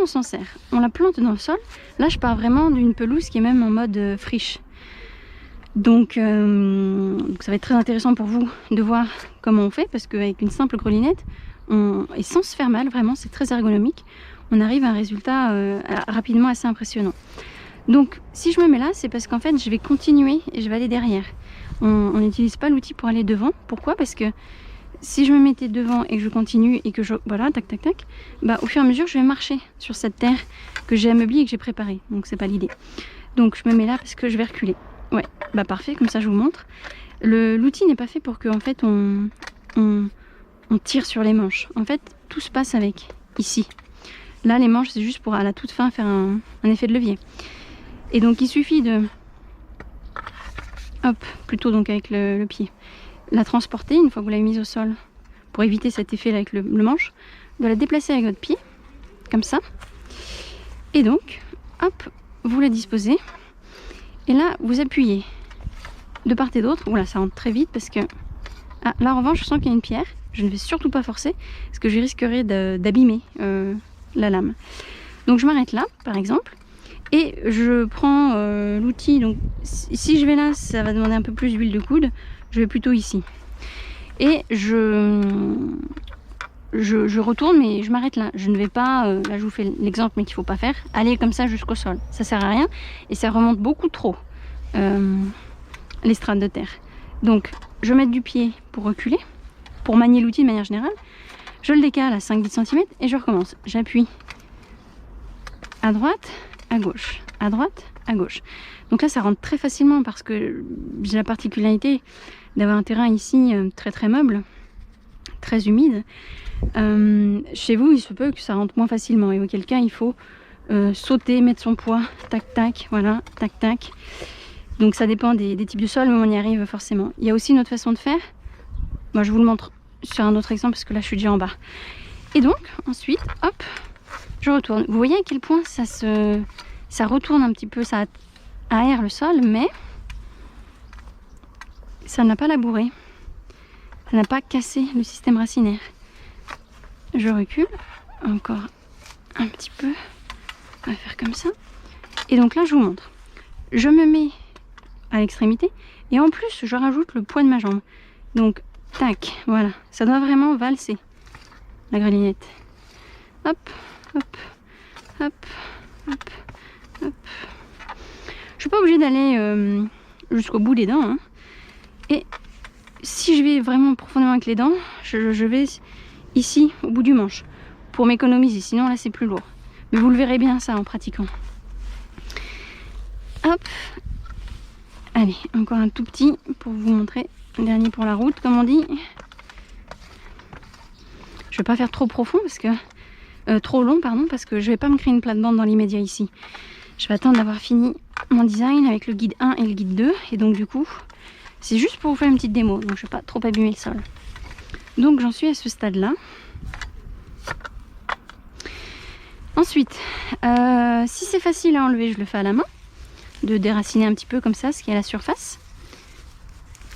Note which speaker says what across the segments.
Speaker 1: s'en sert? On la plante dans le sol. Là, je pars vraiment d'une pelouse qui est même en mode friche. Donc ça va être très intéressant pour vous de voir comment on fait, parce qu'avec une simple grelinette, et sans se faire mal, vraiment, c'est très ergonomique, on arrive à un résultat rapidement assez impressionnant. Donc si je me mets là, c'est parce qu'en fait, je vais continuer et je vais aller derrière. On n'utilise pas l'outil pour aller devant. Pourquoi? Parce que si je me mettais devant et que je continue et que je... Voilà, tac, tac, tac, bah, au fur et à mesure, je vais marcher sur cette terre que j'ai ameublie et que j'ai préparée. Donc c'est pas l'idée. Donc je me mets là parce que je vais reculer. Ouais, bah parfait, comme ça je vous montre. L'outil n'est pas fait pour que en fait on tire sur les manches. En fait, tout se passe avec, ici. Là, les manches, c'est juste pour à la toute fin faire un effet de levier. Et donc il suffit de... Hop, plutôt donc avec le pied. La transporter une fois que vous l'avez mise au sol, pour éviter cet effet là avec le manche, de la déplacer avec votre pied, comme ça. Et donc, hop, vous la disposez. Et là, vous appuyez de part et d'autre. Oula, ça rentre très vite parce que... Ah, là, en revanche, je sens qu'il y a une pierre. Je ne vais surtout pas forcer parce que je risquerais d'abîmer la lame. Donc, je m'arrête là, par exemple. Et je prends l'outil. Donc, si je vais là, ça va demander un peu plus d'huile de coude. Je vais plutôt ici. Et je retourne, mais je m'arrête là. Je ne vais pas, là je vous fais l'exemple, mais qu'il ne faut pas faire, aller comme ça jusqu'au sol. Ça sert à rien et ça remonte beaucoup trop les strates de terre. Donc, je mets du pied pour reculer, pour manier l'outil de manière générale. Je le décale à 5-10 cm et je recommence. J'appuie à droite, à gauche, à droite, à gauche. Donc là, ça rentre très facilement parce que j'ai la particularité d'avoir un terrain ici très très meuble, très humide. Chez vous, il se peut que ça rentre moins facilement et auquel cas, il faut sauter, mettre son poids, tac tac, voilà, tac tac. Donc ça dépend des types de sol, mais on y arrive forcément. Il y a aussi une autre façon de faire. Moi, je vous le montre sur un autre exemple parce que là, je suis déjà en bas. Et donc, ensuite, hop, je retourne. Vous voyez à quel point ça retourne un petit peu, ça aère le sol, mais ça n'a pas labouré. Ça n'a pas cassé le système racinaire. Je recule encore un petit peu. On va faire comme ça. Et donc là, je vous montre. Je me mets à l'extrémité et en plus, je rajoute le poids de ma jambe. Donc, tac, voilà. Ça doit vraiment valser la grelinette. Hop, hop, hop, hop, hop. Je suis pas obligée d'aller jusqu'au bout des dents. Hein. Et si je vais vraiment profondément avec les dents, je vais ici, au bout du manche, pour m'économiser. Sinon, là, c'est plus lourd. Mais vous le verrez bien, ça, en pratiquant. Hop. Allez, encore un tout petit pour vous montrer. Un dernier pour la route, comme on dit. Je vais pas faire trop profond, parce que... trop long, pardon, parce que je vais pas me créer une plate-bande dans l'immédiat ici. Je vais attendre d'avoir fini mon design avec le guide 1 et le guide 2. Et donc, du coup, c'est juste pour vous faire une petite démo. Donc, je vais pas trop abîmer le sol. Donc, j'en suis à ce stade-là. Ensuite, si c'est facile à enlever, je le fais à la main. De déraciner un petit peu comme ça, ce qui est à la surface.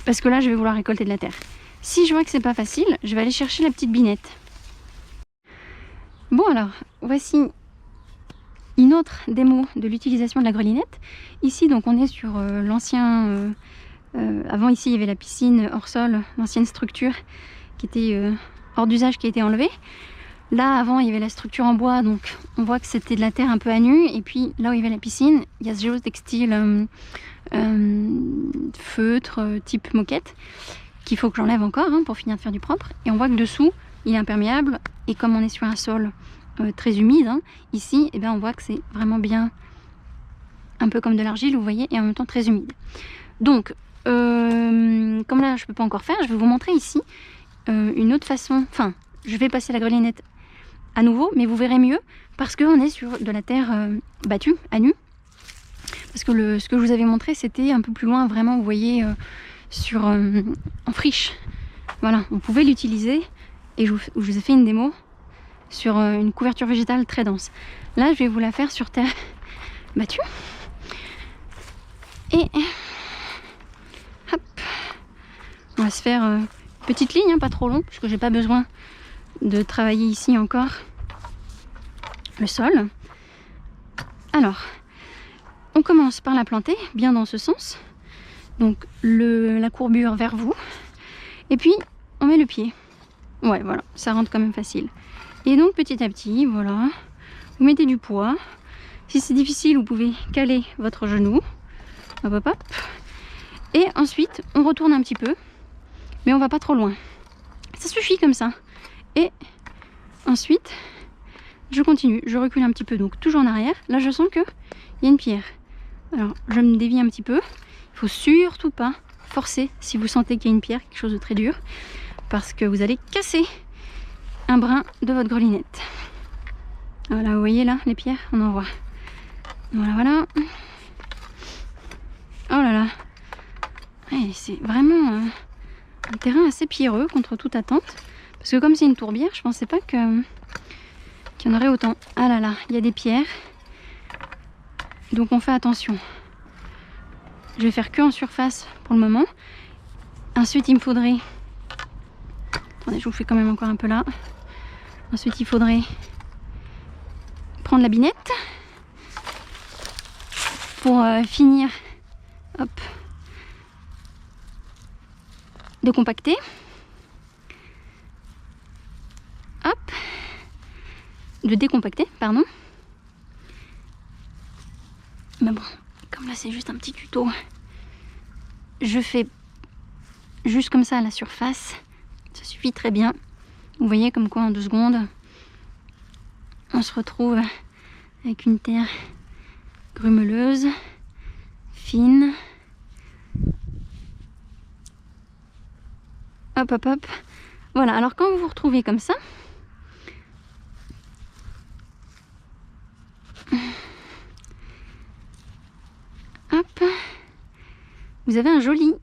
Speaker 1: Parce que là, je vais vouloir récolter de la terre. Si je vois que c'est pas facile, je vais aller chercher la petite binette. Bon alors, voici une autre démo de l'utilisation de la grelinette. Ici, donc, on est sur l'ancien... avant, ici, il y avait la piscine hors sol, l'ancienne structure qui était hors d'usage, qui a été enlevée. Là, avant, il y avait la structure en bois, donc on voit que c'était de la terre un peu à nu. Et puis, là où il y avait la piscine, il y a ce géotextile feutre, type moquette, qu'il faut que j'enlève encore hein, pour finir de faire du propre. Et on voit que dessous, il est imperméable. Et comme on est sur un sol très humide, hein, ici, eh bien, on voit que c'est vraiment bien, un peu comme de l'argile, vous voyez, et en même temps très humide. Donc, comme là, je ne peux pas encore faire, je vais vous montrer ici une autre façon. Enfin, je vais passer la grelinette à nouveau, mais vous verrez mieux parce qu'on est sur de la terre battue, à nu. Parce que ce que je vous avais montré, c'était un peu plus loin, vraiment, vous voyez, en friche. Voilà, on pouvait l'utiliser et je vous ai fait une démo sur une couverture végétale très dense. Là, je vais vous la faire sur terre battue. Et hop, on va se faire petite ligne, hein, pas trop long, parce que j'ai pas besoin de travailler ici encore le sol. Alors, on commence par la planter, bien dans ce sens. Donc la courbure vers vous. Et puis, on met le pied. Ouais, voilà, ça rentre quand même facile. Et donc, petit à petit, voilà, vous mettez du poids. Si c'est difficile, vous pouvez caler votre genou. Hop, hop, hop. Et ensuite, on retourne un petit peu. Mais on va pas trop loin. Ça suffit comme ça. Et ensuite, je continue. Je recule un petit peu, donc toujours en arrière. Là, je sens qu'il y a une pierre. Alors, je me dévie un petit peu. Il faut surtout pas forcer si vous sentez qu'il y a une pierre, quelque chose de très dur, parce que vous allez casser un brin de votre grelinette. Voilà, vous voyez là, les pierres, on en voit. Voilà, voilà. Oh là là. Ouais, c'est vraiment un terrain assez pierreux contre toute attente. Parce que comme c'est une tourbière, je pensais pas qu'il y en aurait autant. Ah là là, il y a des pierres. Donc on fait attention. Je vais faire que en surface pour le moment. Ensuite, il me faudrait... Attendez, je vous fais quand même encore un peu là. Ensuite, il faudrait prendre la binette pour finir, hop, de compacter. Hop, de décompacter, pardon. Mais bon, comme là c'est juste un petit tuto, je fais juste comme ça à la surface, ça suffit très bien. Vous voyez comme quoi en 2 secondes, on se retrouve avec une terre grumeleuse, fine. Hop, hop, hop. Voilà, alors quand vous vous retrouvez comme ça, hop, vous avez un joli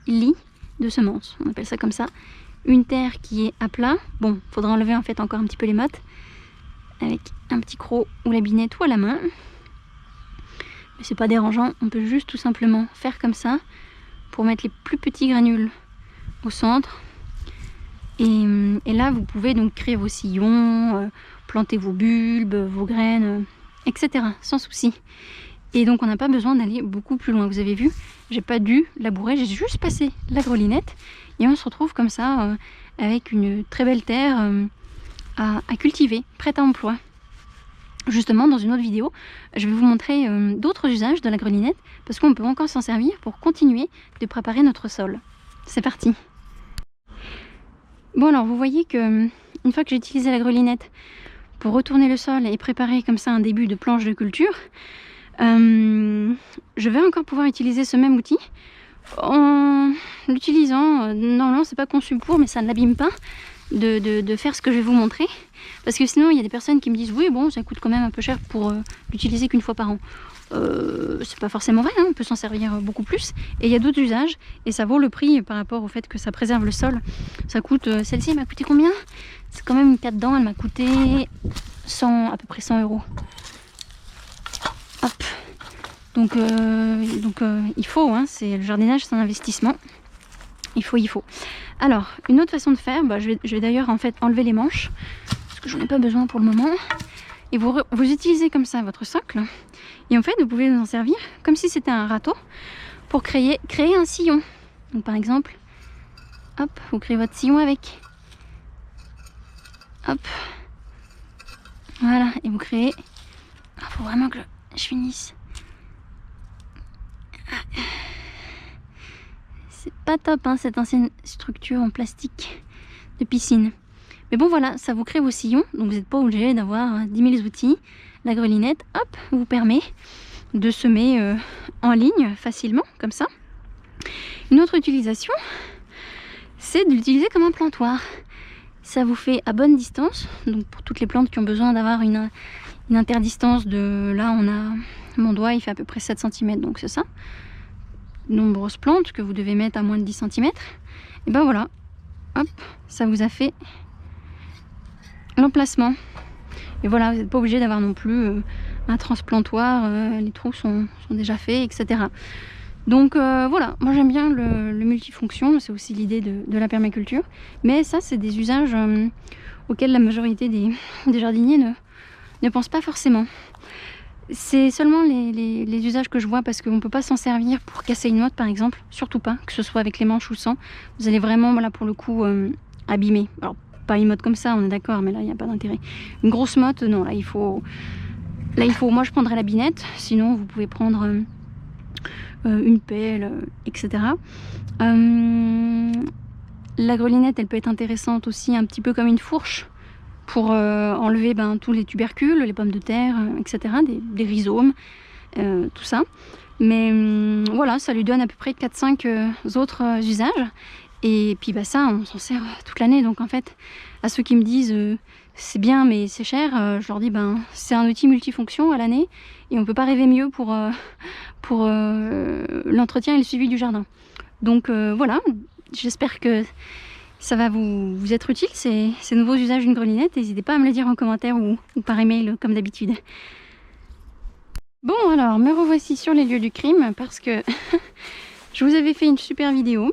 Speaker 1: lit de semences, on appelle ça comme ça. Une terre qui est à plat. Bon, faudra enlever en fait encore un petit peu les mottes avec un petit croc ou la binette ou à la main. Mais c'est pas dérangeant, on peut juste tout simplement faire comme ça pour mettre les plus petits granules au centre. Et là, vous pouvez donc créer vos sillons, planter vos bulbes, vos graines, etc. sans souci. Et donc on n'a pas besoin d'aller beaucoup plus loin. Vous avez vu, j'ai pas dû labourer, j'ai juste passé la grelinette et on se retrouve comme ça avec une très belle terre à cultiver, prête à emploi. Justement, dans une autre vidéo, je vais vous montrer d'autres usages de la grelinette parce qu'on peut encore s'en servir pour continuer de préparer notre sol. C'est parti. Bon alors, vous voyez que une fois que j'ai utilisé la grelinette pour retourner le sol et préparer comme ça un début de planche de culture, je vais encore pouvoir utiliser ce même outil en l'utilisant. Normalement c'est pas conçu pour, mais ça ne l'abîme pas de faire ce que je vais vous montrer, parce que sinon il y a des personnes qui me disent oui bon ça coûte quand même un peu cher pour l'utiliser qu'une fois par an. C'est pas forcément vrai, hein, on peut s'en servir beaucoup plus et il y a d'autres usages et ça vaut le prix par rapport au fait que ça préserve le sol. Ça coûte, celle-ci m'a coûté combien? C'est quand même une 4 dents, elle m'a coûté à peu près 100 €. Hop. Donc il faut, hein, c'est le jardinage, c'est un investissement. Il faut. Alors, une autre façon de faire, je vais d'ailleurs en fait enlever les manches, parce que j'en ai pas besoin pour le moment. Et vous utilisez comme ça votre socle. Et en fait, vous pouvez vous en servir comme si c'était un râteau pour créer un sillon. Donc par exemple, hop, vous créez votre sillon avec. Hop. Voilà, et vous créez... Il faut vraiment que je finisse. C'est pas top hein, cette ancienne structure en plastique de piscine. Mais bon voilà, ça vous crée vos sillons, donc vous n'êtes pas obligé d'avoir 10 000 outils. La grelinette, hop, vous permet de semer en ligne facilement, comme ça. Une autre utilisation, c'est de l'utiliser comme un plantoir. Ça vous fait à bonne distance, donc pour toutes les plantes qui ont besoin d'avoir une interdistance de... Là on a... Mon doigt il fait à peu près 7 cm, donc c'est ça. De nombreuses plantes que vous devez mettre à moins de 10 cm. Et ben voilà, hop, ça vous a fait l'emplacement. Et voilà, vous n'êtes pas obligé d'avoir non plus un transplantoir, les trous sont déjà faits, etc. Donc voilà, moi j'aime bien le multifonction, c'est aussi l'idée de la permaculture. Mais ça, c'est des usages auxquels la majorité des jardiniers ne pensent pas forcément. C'est seulement les usages que je vois parce qu'on ne peut pas s'en servir pour casser une motte par exemple, surtout pas, que ce soit avec les manches ou sans. Vous allez vraiment, voilà, pour le coup, abîmer. Alors, pas une motte comme ça, on est d'accord, mais là, il n'y a pas d'intérêt. Une grosse motte, non, là, il faut... Moi, je prendrais la binette, sinon, vous pouvez prendre une pelle, etc. La grelinette, elle peut être intéressante aussi, un petit peu comme une fourche, pour enlever tous les tubercules, les pommes de terre, etc., des rhizomes, tout ça. Mais voilà, ça lui donne à peu près 4-5 autres usages. Et puis ça, on s'en sert toute l'année. Donc en fait, à ceux qui me disent c'est bien mais c'est cher, je leur dis c'est un outil multifonction à l'année et on peut pas rêver mieux pour l'entretien et le suivi du jardin. Donc voilà, j'espère que ça va vous être utile, ces nouveaux usages d'une grelinette. N'hésitez pas à me le dire en commentaire ou par email comme d'habitude. Bon alors, me revoici sur les lieux du crime parce que je vous avais fait une super vidéo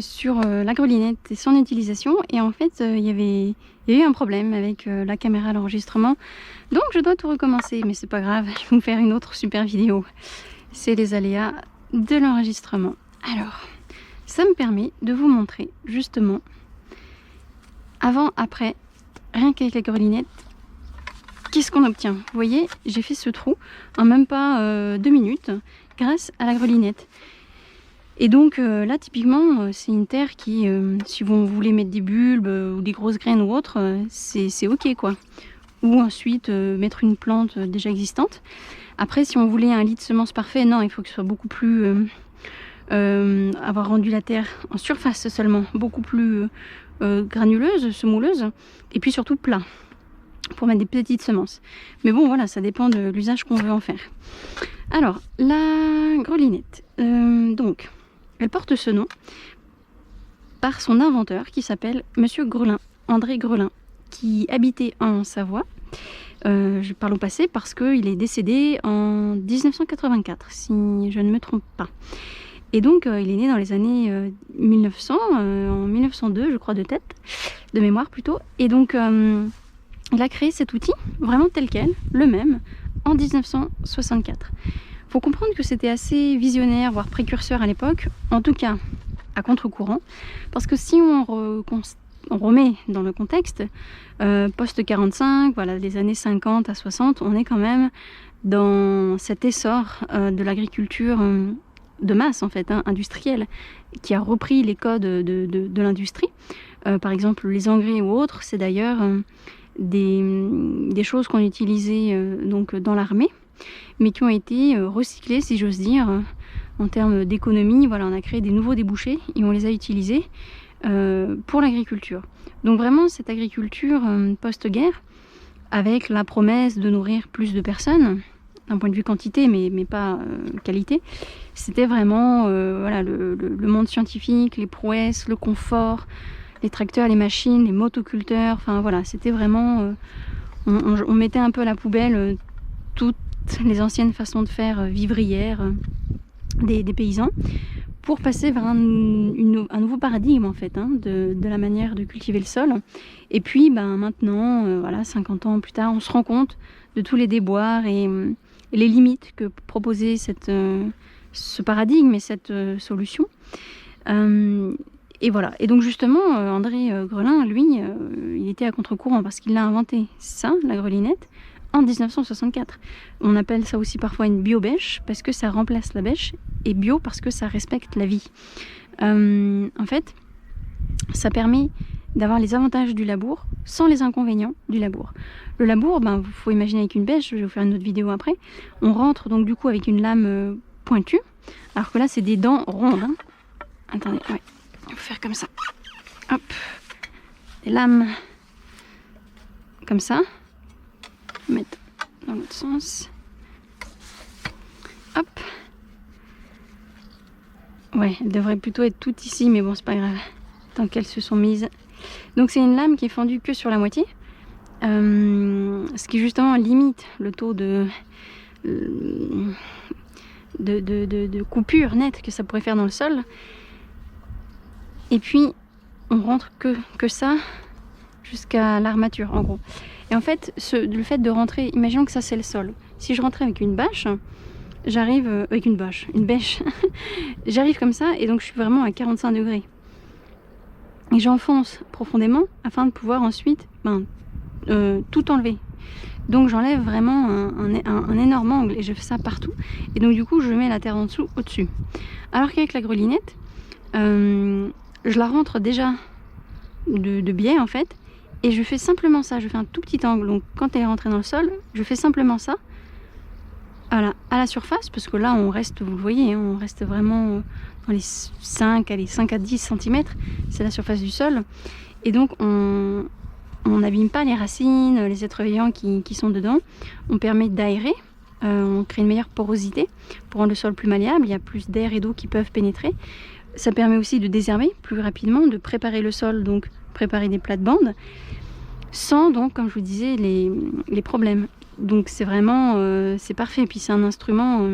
Speaker 1: sur la grelinette et son utilisation. Et en fait, il y a eu un problème avec la caméra à l'enregistrement. Donc je dois tout recommencer, mais c'est pas grave, je vais vous faire une autre super vidéo. C'est les aléas de l'enregistrement. Alors, ça me permet de vous montrer justement avant, après, rien qu'avec la grelinette, qu'est-ce qu'on obtient. Vous voyez, j'ai fait ce trou en même pas 2 minutes grâce à la grelinette. Et donc là, typiquement, c'est une terre qui, si vous voulez mettre des bulbes ou des grosses graines ou autre, c'est ok quoi. Ou ensuite mettre une plante déjà existante. Après, si on voulait un lit de semences parfait, non, il faut que ce soit beaucoup plus... avoir rendu la terre en surface seulement, beaucoup plus granuleuse, semouleuse, et puis surtout plat, pour mettre des petites semences. Mais bon, voilà, ça dépend de l'usage qu'on veut en faire. Alors, la grelinette, donc, elle porte ce nom par son inventeur qui s'appelle Monsieur Grelin, André Grelin, qui habitait en Savoie. Je parle au passé parce qu'il est décédé en 1984, si je ne me trompe pas. Et donc, il est né dans les années 1900, en 1902, je crois, de mémoire plutôt. Et donc, il a créé cet outil, vraiment tel quel, le même, en 1964. Il faut comprendre que c'était assez visionnaire, voire précurseur à l'époque, en tout cas à contre-courant, parce que si on remet dans le contexte, post-45, voilà, des années 50 à 60, on est quand même dans cet essor de l'agriculture de masse, en fait, industrielle, qui a repris les codes de l'industrie. Par exemple, les engrais ou autres, c'est d'ailleurs des choses qu'on utilisait donc dans l'armée, mais qui ont été recyclées, si j'ose dire, en termes d'économie. Voilà, on a créé des nouveaux débouchés et on les a utilisés pour l'agriculture. Donc vraiment, cette agriculture post-guerre, avec la promesse de nourrir plus de personnes, d'un point de vue quantité, mais pas qualité, c'était vraiment voilà, le monde scientifique, les prouesses, le confort, les tracteurs, les machines, les motoculteurs, enfin voilà, c'était vraiment... on mettait un peu à la poubelle toutes les anciennes façons de faire vivrières des paysans, pour passer vers un nouveau paradigme en fait, de la manière de cultiver le sol. Et puis maintenant, voilà, 50 ans plus tard, on se rend compte de tous les déboires et les limites que proposait ce paradigme et cette solution. Et voilà. Et donc justement, André Grelin, lui, il était à contre-courant parce qu'il l'a inventé, ça, la grelinette, en 1964. On appelle ça aussi parfois une bio-bêche parce que ça remplace la bêche, et bio parce que ça respecte la vie. En fait, ça permet d'avoir les avantages du labour sans les inconvénients du labour. Le labour, il faut imaginer avec une bêche, je vais vous faire une autre vidéo après. On rentre donc du coup avec une lame pointue, alors que là c'est des dents rondes. Attendez, ouais, on va faire comme ça. Hop, des lames comme ça. Mettre dans l'autre sens. Hop. Ouais, elle devrait plutôt être toute ici, mais bon, c'est pas grave, tant qu'elles se sont mises. Donc c'est une lame qui est fendue que sur la moitié, ce qui justement limite le taux de coupure nette que ça pourrait faire dans le sol. Et puis on rentre que ça jusqu'à l'armature en gros. Et en fait, le fait de rentrer, imaginons que ça c'est le sol. Si je rentrais avec une bâche, j'arrive avec une bêche, j'arrive comme ça et donc je suis vraiment à 45 degrés. Et j'enfonce profondément afin de pouvoir ensuite tout enlever. Donc j'enlève vraiment un énorme angle et je fais ça partout. Et donc du coup je mets la terre en dessous au-dessus. Alors qu'avec la grelinette, je la rentre déjà de biais en fait. Et je fais simplement ça, je fais un tout petit angle. Donc quand elle est rentrée dans le sol, je fais simplement ça à la surface. Parce que là on reste, vous le voyez, hein, on reste vraiment dans les 5 à 10 cm. C'est la surface du sol. Et donc on n'abîme pas les racines, les êtres vivants qui sont dedans. On permet d'aérer, on crée une meilleure porosité pour rendre le sol plus malléable. Il y a plus d'air et d'eau qui peuvent pénétrer. Ça permet aussi de désherber plus rapidement, de préparer le sol, donc préparer des plates-bandes, sans donc, comme je vous disais, les problèmes. Donc c'est vraiment, c'est parfait. Et puis c'est un instrument,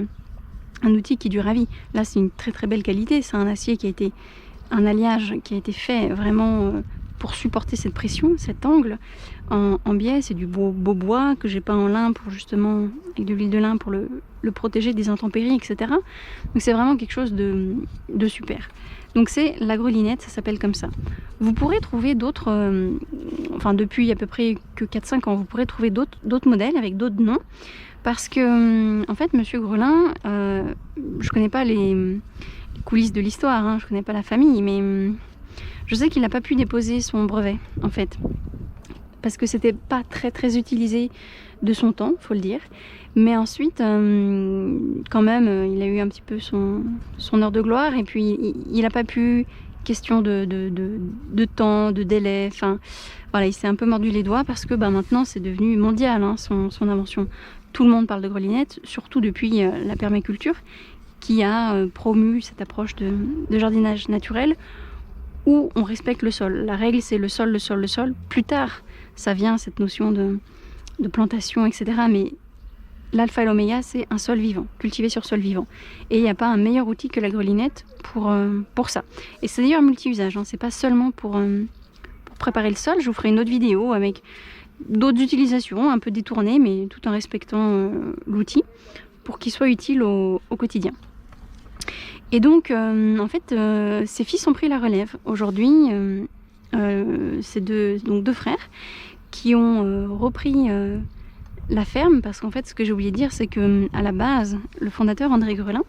Speaker 1: un outil qui dure à vie. Là c'est une très très belle qualité, c'est un acier qui a été, un alliage qui a été fait vraiment pour supporter cette pression, cet angle en biais. C'est du beau bois que j'ai peint en lin pour justement, avec de l'huile de lin pour le protéger des intempéries, etc. Donc c'est vraiment quelque chose de super. Donc c'est la grelinette, ça s'appelle comme ça. Vous pourrez trouver d'autres, enfin depuis à peu près que 4-5 ans, vous pourrez trouver d'autres modèles avec d'autres noms. Parce que en fait Monsieur Grelin, je connais pas les coulisses de l'histoire, hein, je connais pas la famille, mais je sais qu'il n'a pas pu déposer son brevet en fait. Parce que c'était pas très utilisé de son temps, faut le dire. Mais ensuite, quand même, il a eu un petit peu son heure de gloire. Et puis, il n'a pas pu, question de temps, de délai. Enfin, voilà, il s'est un peu mordu les doigts parce que maintenant, c'est devenu mondial, hein, son invention. Tout le monde parle de grelinette, surtout depuis la permaculture, qui a promu cette approche de jardinage naturel où on respecte le sol. La règle, c'est le sol, le sol, le sol. Plus tard, ça vient, cette notion de plantation, etc. Mais l'alpha et l'oméga, c'est un sol vivant, cultivé sur sol vivant. Et il n'y a pas un meilleur outil que la grelinette pour ça. Et c'est d'ailleurs multi-usage, hein. C'est pas seulement pour préparer le sol. Je vous ferai une autre vidéo avec d'autres utilisations, un peu détournées, mais tout en respectant l'outil, pour qu'il soit utile au quotidien. Et donc, en fait, ses fils ont pris la relève. Aujourd'hui, c'est deux frères qui ont repris la ferme, parce qu'en fait, ce que j'ai oublié de dire, c'est que à la base, le fondateur André Grelin,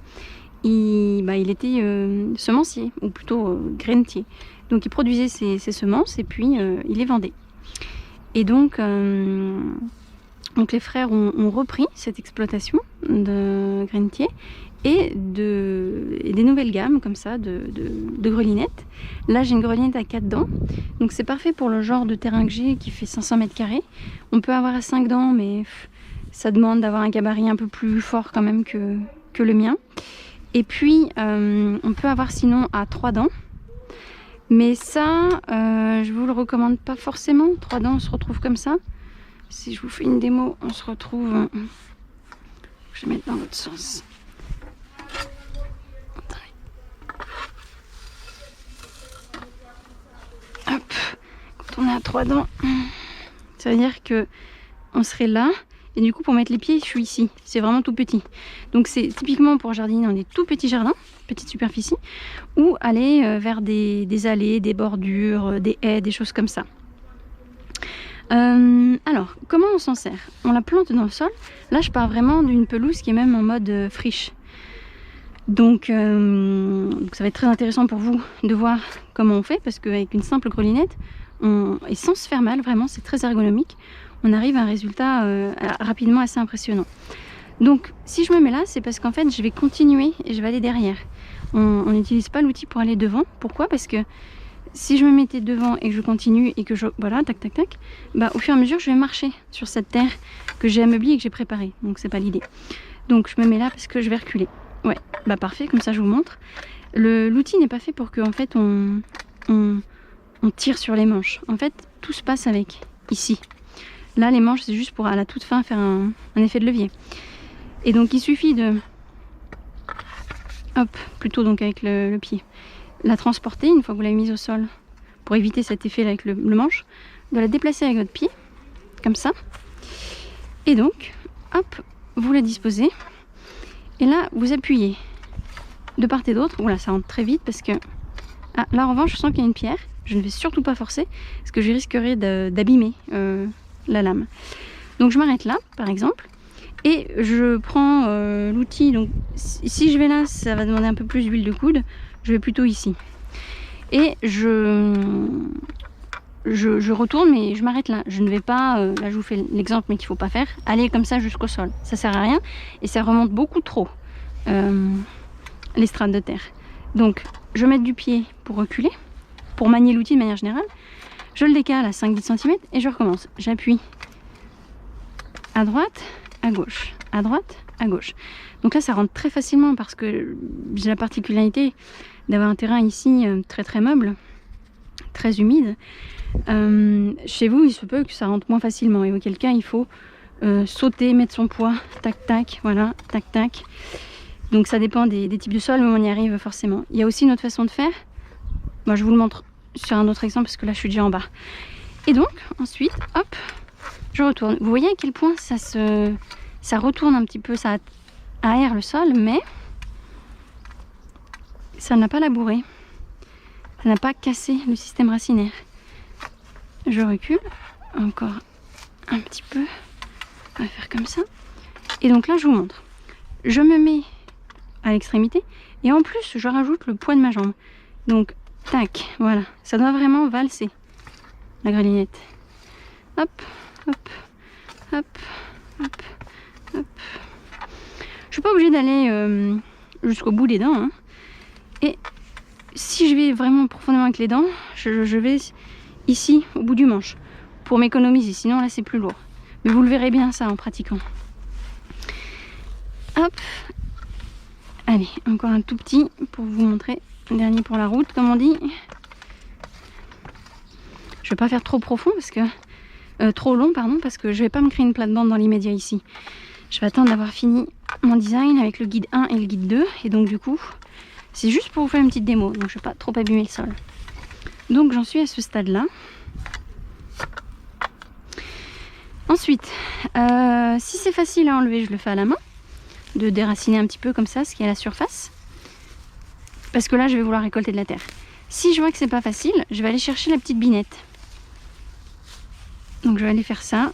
Speaker 1: il était semencier, ou plutôt grainetier. Donc, il produisait ses semences et puis il les vendait. Et donc les frères ont repris cette exploitation de grainetier et des nouvelles gammes comme ça de grelinettes. Là j'ai une grelinette à 4 dents, donc c'est parfait pour le genre de terrain que j'ai qui fait 500 m². On peut avoir à 5 dents, mais ça demande d'avoir un gabarit un peu plus fort quand même que le mien. Et puis on peut avoir sinon à 3 dents, mais ça je vous le recommande pas forcément. 3 dents, on se retrouve comme ça. Si je vous fais une démo, on se retrouve, je vais mettre dans l'autre sens. Hop, quand on est à 3 dents, ça veut dire que on serait là, et du coup pour mettre les pieds, je suis ici. C'est vraiment tout petit. Donc c'est typiquement pour jardiner dans des tout petits jardins, petites superficies, ou aller vers des allées, des bordures, des haies, des choses comme ça. Alors, comment on s'en sert? On la plante dans le sol. Là, je pars vraiment d'une pelouse qui est même en mode friche. Donc ça va être très intéressant pour vous de voir comment on fait, parce qu'avec une simple grelinette, et sans se faire mal, vraiment, c'est très ergonomique, on arrive à un résultat rapidement assez impressionnant. Donc, si je me mets là, c'est parce qu'en fait, je vais continuer et je vais aller derrière. On n'utilise pas l'outil pour aller devant. Pourquoi? Parce que si je me mettais devant et que je continue et que voilà, tac, tac, tac, au fur et à mesure, je vais marcher sur cette terre que j'ai ameublie et que j'ai préparée. Donc, c'est pas l'idée. Donc, je me mets là parce que je vais reculer. Ouais, parfait, comme ça, je vous montre. L'outil n'est pas fait pour que, en fait, on tire sur les manches. En fait, tout se passe avec, ici. Là, les manches, c'est juste pour, à la toute fin, faire un effet de levier. Et donc, il suffit de... Hop, plutôt donc avec le pied. La transporter une fois que vous l'avez mise au sol pour éviter cet effet là avec le manche, de la déplacer avec votre pied comme ça. Et donc, hop, vous la disposez. Et là, vous appuyez de part et d'autre. Oula, ça rentre très vite parce que... Ah, là en revanche, je sens qu'il y a une pierre. Je ne vais surtout pas forcer parce que je risquerais d'abîmer la lame. Donc je m'arrête là, par exemple. Et je prends l'outil. Donc si je vais là, ça va demander un peu plus d'huile de coude. Je vais plutôt ici. Et je retourne, mais je m'arrête là. Je ne vais pas, là je vous fais l'exemple, mais qu'il ne faut pas faire, aller comme ça jusqu'au sol. Ça sert à rien et ça remonte beaucoup trop les strates de terre. Donc je mets du pied pour reculer, pour manier l'outil de manière générale. Je le décale à 5-10 cm et je recommence. J'appuie à droite, à gauche, à droite, à gauche. Donc là ça rentre très facilement parce que j'ai la particularité d'avoir un terrain ici très meuble, très humide. Chez vous il se peut que ça rentre moins facilement et auquel cas il faut sauter, mettre son poids, tac tac, voilà, tac tac. Donc ça dépend des types de sol, mais on y arrive forcément. Il y a aussi une autre façon de faire. Moi je vous le montre sur un autre exemple parce que là je suis déjà en bas. Et donc ensuite, hop, je retourne. Vous voyez à quel point ça retourne un petit peu, ça aère le sol, mais ça n'a pas labouré. Ça n'a pas cassé le système racinaire. Je recule encore un petit peu. On va faire comme ça. Et donc là je vous montre. Je me mets à l'extrémité et en plus je rajoute le poids de ma jambe. Donc tac, voilà, ça doit vraiment valser la grelinette. Hop, hop, hop, hop, hop. Je suis pas obligée d'aller jusqu'au bout des dents, hein. Et si je vais vraiment profondément avec les dents, je vais ici au bout du manche pour m'économiser, sinon là c'est plus lourd. Mais vous le verrez bien ça en pratiquant. Hop. Allez, encore un tout petit pour vous montrer. Dernier pour la route, comme on dit. Je vais pas faire trop profond parce que trop long, pardon, parce que je vais pas me créer une plate-bande dans l'immédiat ici. Je vais attendre d'avoir fini mon design avec le guide 1 et le guide 2. Et donc du coup, c'est juste pour vous faire une petite démo. Donc je vais pas trop abîmer le sol. Donc j'en suis à ce stade-là. Ensuite, si c'est facile à enlever, je le fais à la main. De déraciner un petit peu comme ça ce qui est à la surface, parce que là je vais vouloir récolter de la terre. Si je vois que c'est pas facile, je vais aller chercher la petite binette. Donc je vais aller faire ça.